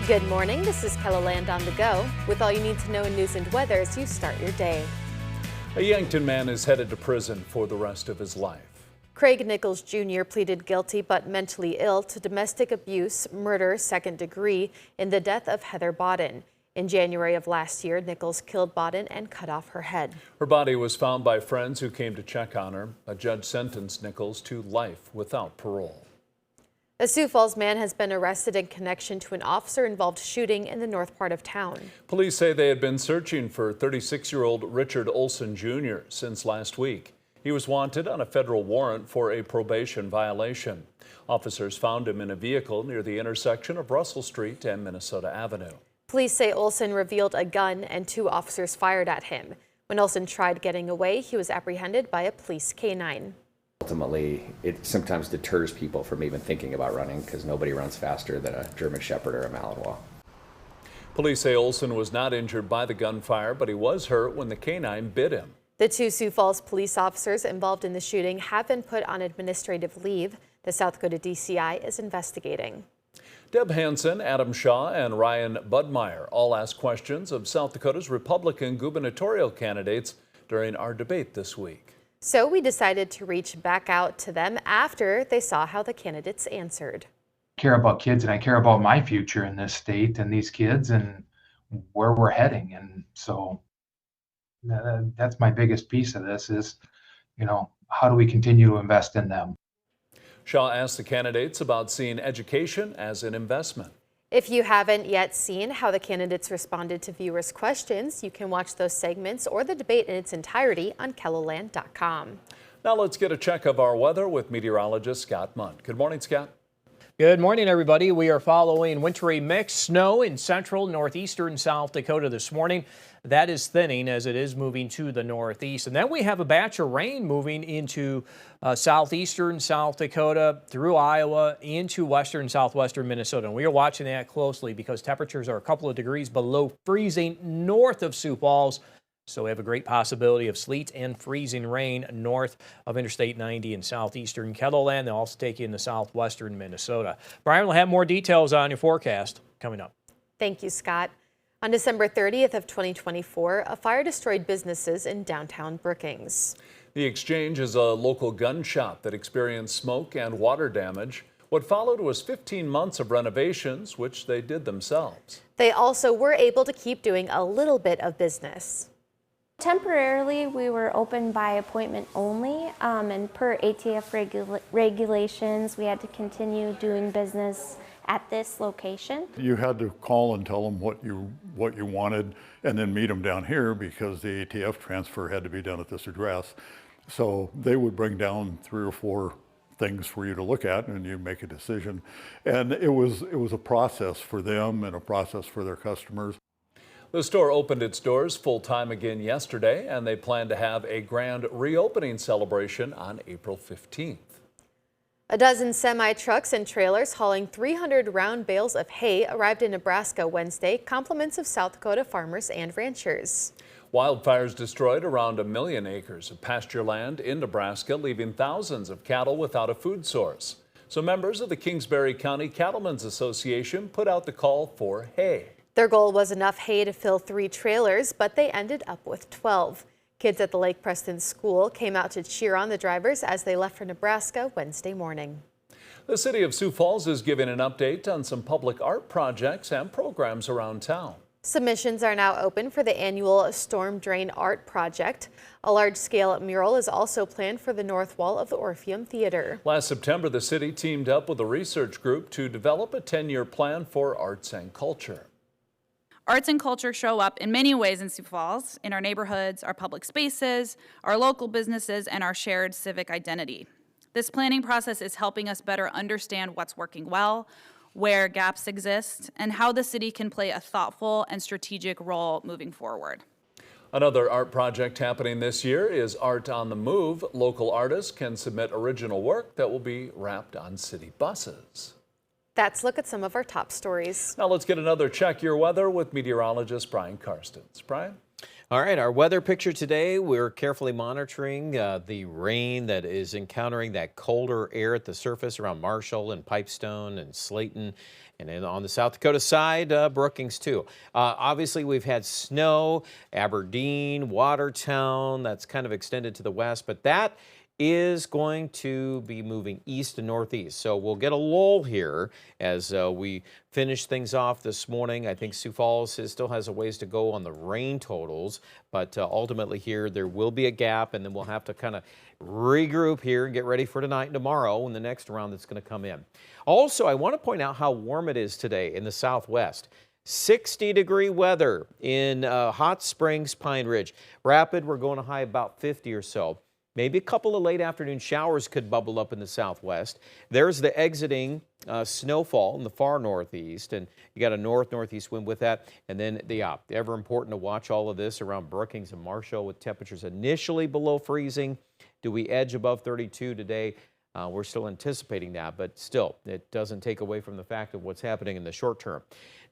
Good morning, this is KELOLAND on the go, with all you need to know in news and weather as you start your day. A Yankton man is headed to prison for the rest of his life. Craig Nichols Jr. pleaded guilty but mentally ill to domestic abuse, murder, second degree, in the death of Heather Bodden. In January of last year, Nichols killed Bodden and cut off her head. Her body was found by friends who came to check on her. A judge sentenced Nichols to life without parole. A Sioux Falls man has been arrested in connection to an officer-involved shooting in the north part of town. Police say they had been searching for 36-year-old Richard Olson Jr. since last week. He was wanted on a federal warrant for a probation violation. Officers found him in a vehicle near the intersection of Russell Street and Minnesota Avenue. Police say Olson revealed a gun and two officers fired at him. When Olson tried getting away, he was apprehended by a police canine. Ultimately, it sometimes deters people from even thinking about running because nobody runs faster than a German Shepherd or a Malinois. Police say Olson was not injured by the gunfire, but he was hurt when the canine bit him. The two Sioux Falls police officers involved in the shooting have been put on administrative leave. The South Dakota DCI is investigating. Deb Hansen, Adam Shaw, and Ryan Budmeyer all asked questions of South Dakota's Republican gubernatorial candidates during our debate this week. So we decided to reach back out to them after they saw how the candidates answered. I care about kids and I care about my future in this state and these kids and where we're heading. And so that's my biggest piece of this is, how do we continue to invest in them? Shaw asked the candidates about seeing education as an investment. If you haven't yet seen how the candidates responded to viewers' questions, you can watch those segments or the debate in its entirety on KELOLAND.com. Now let's get a check of our weather with meteorologist Scott Mundt. Good morning, Scott. Good morning, everybody. We are following wintry mixed snow in central, northeastern South Dakota this morning. That is thinning as it is moving to the northeast. And then we have a batch of rain moving into southeastern South Dakota, through Iowa, into western, southwestern Minnesota. And we are watching that closely because temperatures are a couple of degrees below freezing north of Sioux Falls. So we have a great possibility of sleet and freezing rain north of Interstate 90 in southeastern KELOLAND. They'll also take you into southwestern Minnesota. Brian will have more details on your forecast coming up. Thank you, Scott. On December 30th of 2024, a fire destroyed businesses in downtown Brookings. The Exchange is a local gun shop that experienced smoke and water damage. What followed was 15 months of renovations, which they did themselves. They also were able to keep doing a little bit of business. Temporarily, we were open by appointment only, and per ATF regulations, we had to continue doing business at this location. You had to call and tell them what you wanted and then meet them down here because the ATF transfer had to be done at this address. So they would bring down 3 or 4 things for you to look at and you make a decision. And it was a process for them and a process for their customers. The store opened its doors full-time again yesterday, and they plan to have a grand reopening celebration on April 15th. A dozen semi-trucks and trailers hauling 300 round bales of hay arrived in Nebraska Wednesday, compliments of South Dakota farmers and ranchers. Wildfires destroyed around 1 million acres of pasture land in Nebraska, leaving thousands of cattle without a food source. So members of the Kingsbury County Cattlemen's Association put out the call for hay. Their goal was enough hay to fill 3 trailers, but they ended up with 12. Kids at the Lake Preston School came out to cheer on the drivers as they left for Nebraska Wednesday morning. The city of Sioux Falls is giving an update on some public art projects and programs around town. Submissions are now open for the annual Storm Drain Art Project. A large-scale mural is also planned for the north wall of the Orpheum Theater. Last September, the city teamed up with a research group to develop a 10-year plan for arts and culture. Arts and culture show up in many ways in Sioux Falls, in our neighborhoods, our public spaces, our local businesses, and our shared civic identity. This planning process is helping us better understand what's working well, where gaps exist, and how the city can play a thoughtful and strategic role moving forward. Another art project happening this year is Art on the Move. Local artists can submit original work that will be wrapped on city buses. That's a look at some of our top stories. Now let's get another check your weather with meteorologist Brian Karstens. Brian? All right, our weather picture today, we're carefully monitoring the rain that is encountering that colder air at the surface around Marshall and Pipestone and Slayton. And then on the South Dakota side, Brookings too. Obviously, we've had snow, Aberdeen, Watertown, that's kind of extended to the west, but that is going to be moving east and northeast. So we'll get a lull here as we finish things off this morning. I think Sioux Falls still has a ways to go on the rain totals, but ultimately here there will be a gap, and then we'll have to kind of regroup here and get ready for tonight and tomorrow and the next round that's going to come in. Also, I want to point out how warm it is today in the southwest. 60-degree weather in Hot Springs, Pine Ridge. Rapid, we're going to high about 50 or so. Maybe a couple of late afternoon showers could bubble up in the southwest. There's the exiting snowfall in the far northeast, and you got a northeast wind with that. And then ever important to watch all of this around Brookings and Marshall with temperatures initially below freezing. Do we edge above 32 today? We're still anticipating that, but still, it doesn't take away from the fact of what's happening in the short term.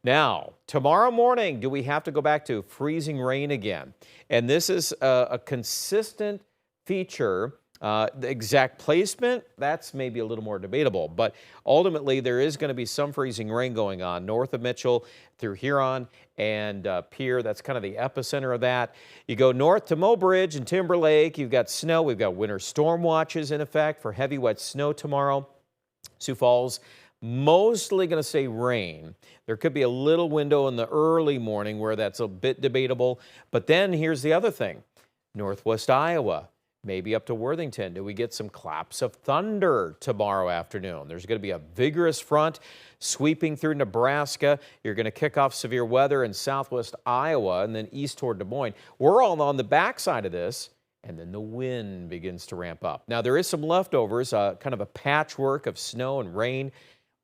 Now, tomorrow morning, do we have to go back to freezing rain again? And this is a consistent feature. The exact placement, that's maybe a little more debatable, but ultimately there is going to be some freezing rain going on north of Mitchell through Huron and Pierre. That's kind of the epicenter of that. You go north to Mobridge and Timberlake, you've got snow. We've got winter storm watches in effect for heavy wet snow tomorrow. Sioux Falls, mostly going to say rain. There could be a little window in the early morning where that's a bit debatable, but then here's the other thing. Northwest Iowa, maybe up to Worthington. Do we get some claps of thunder tomorrow afternoon? There's going to be a vigorous front sweeping through Nebraska. You're going to kick off severe weather in southwest Iowa and then east toward Des Moines. We're all on the backside of this, and then the wind begins to ramp up. Now, there is some leftovers, kind of a patchwork of snow and rain.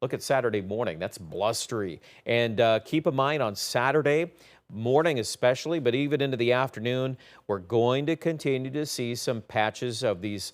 Look at Saturday morning. That's blustery. And keep in mind on Saturday morning especially, but even into the afternoon, we're going to continue to see some patches of these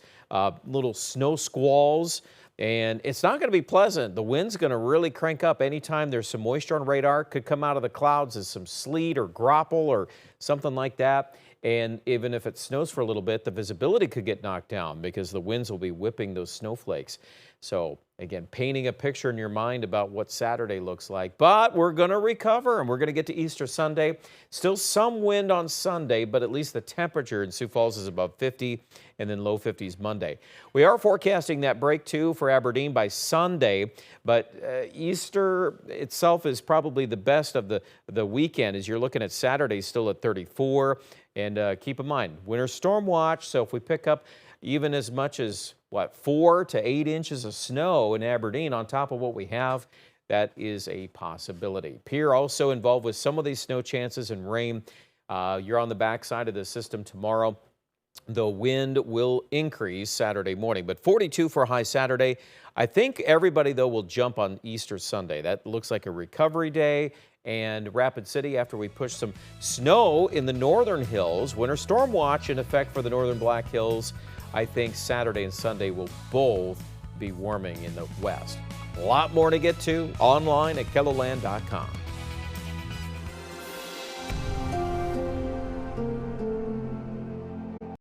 little snow squalls, and it's not going to be pleasant. The wind's going to really crank up anytime there's some moisture on radar. Could come out of the clouds as some sleet or grapple or something like that. And even if it snows for a little bit, the visibility could get knocked down because the winds will be whipping those snowflakes. So again, painting a picture in your mind about what Saturday looks like. But we're going to recover, and we're going to get to Easter Sunday. Still some wind on Sunday, but at least the temperature in Sioux Falls is above 50, and then low 50s Monday. We are forecasting that break, too, for Aberdeen by Sunday, but Easter itself is probably the best of the weekend, as you're looking at Saturday still at 34. And keep in mind, winter storm watch, so if we pick up even as much as, 4 to 8 inches of snow in Aberdeen on top of what we have, that is a possibility. Pierre also involved with some of these snow chances and rain. You're on the backside of the system tomorrow. The wind will increase Saturday morning, but 42 for a high Saturday. I think everybody, though, will jump on Easter Sunday. That looks like a recovery day. And Rapid City, after we push some snow in the northern hills, winter storm watch in effect for the northern Black Hills. I think Saturday and Sunday will both be warming in the west. A lot more to get to online at KELOLAND.com.